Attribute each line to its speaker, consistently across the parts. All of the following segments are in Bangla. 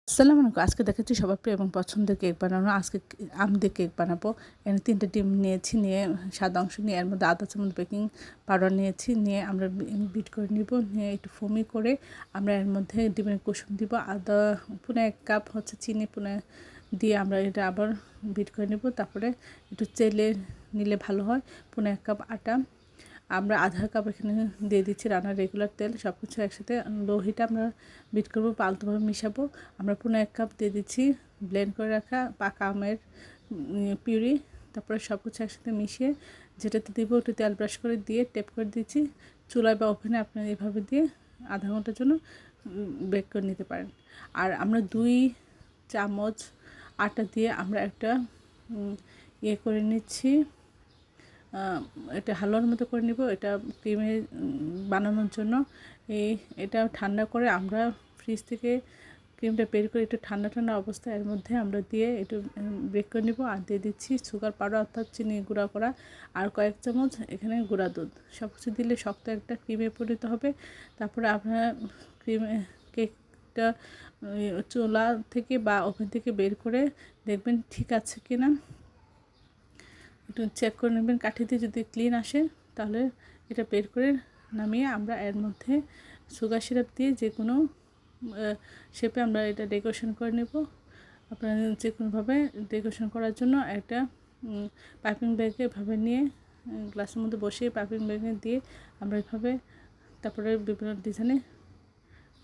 Speaker 1: আসসালামু আলাইকুম। আজকে দেখাচ্ছি সবার প্রিয় এবং পছন্দের কেক বানানো। আজকে আম দিয়ে কেক বানাবো। এখানে ৩ টা ডিম নিয়েছি, নিয়ে সাদা অংশ নিয়ে এর মধ্যে আধা চামচ বেকিং পাউডার নিয়েছি, নিয়ে আমরা বিট করে নিব। নিয়ে একটু ফোমি করে আমরা এর মধ্যে ডিমের কুসুম দিব। পৌনে ১ কাপ হচ্ছে চিনি দিয়ে আমরা এটা আবার বিট করে নিব। তারপরে একটু চেলে নিলে ভালো হয়। পৌনে ১ কাপ আটা, আমরা আধা কাপ এখানে দিয়ে দিচ্ছি রান্নার রেগুলার তেল। সব কিছু একসাথে লো হিটে আমরা বিট করবো, আলতোভাবে মিশাবো। আমরা পৌনে ১ কাপ দিয়ে দিচ্ছি ব্লেন্ড করে রাখা পাকা আমের পিউরি। তারপরে সব কিছু একসাথে মিশিয়ে যেটাতে দিব একটু তেল ব্রাশ করে দিয়ে টেপ করে দিচ্ছি। চুলায় বা ওভেনে আপনারা এভাবে দিয়ে আধা ঘন্টার জন্য বেক করে নিতে পারেন। আর আমরা 2 চামচ আটা দিয়ে আমরা একটা করে নিচ্ছি, এটা হালুয়ার মতো করে নিব। এটা ক্রিমে বানানোর জন্য এটা ঠান্ডা করে আমরা ফ্রিজ থেকে ক্রিমটা বের করে একটু ঠান্ডা ঠান্ডা অবস্থায় এর মধ্যে আমরা দিয়ে একটু বেক করে নিব। আর দিয়ে দিচ্ছি সুগার পাউডার অর্থাৎ চিনি গুঁড়া করা, আর কয়েক চামচ এখানে গুঁড়া দুধ। সব কিছু দিলে শক্ত একটা ক্রিমে পরিণত হবে। তারপরে আপনার কেকটা চুলা থেকে বা ওভেন থেকে বের করে দেখবেন ঠিক আছে কি না, একটু চেক করে নেবেন। কাঠি দিয়ে যদি ক্লিন আসে তাহলে এটা বের করে নামিয়ে আমরা এর মধ্যে সুগার সিরাপ দিয়ে যে কোনো শেপে আমরা এটা ডেকোরেশন করে নেব। আপনারা যে কোনোভাবে ডেকোরেশন করার জন্য একটা পাইপিং ব্যাগে এভাবে নিয়ে গ্লাসের মধ্যে বসিয়ে পাইপিং ব্যাগে দিয়ে আমরা এভাবে তারপরে বিভিন্ন ডিজাইনে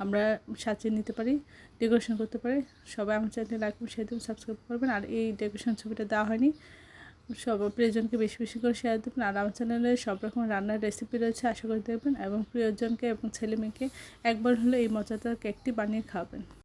Speaker 1: আমরা সাজিয়ে নিতে পারি, ডেকোরেশন করতে পারি। সবাই আমার চ্যানেলে লাইক এবং শেয়ার দেবেন, সাবস্ক্রাইব করবেন। আর এই ডেকোরেশন ছবিটা দেওয়া হয়নি, সব প্রিয়জনকে বেশি বেশি করে শেয়ার দেবেন। আর আমার চ্যানেলে সব রকম রান্নার রেসিপি রয়েছে, আশা করি দেখবেন এবং প্রিয়জনকে এবং ছেলে মেয়েকে একবার হলে এই মজাদার কেকটি বানিয়ে খাওয়াবেন।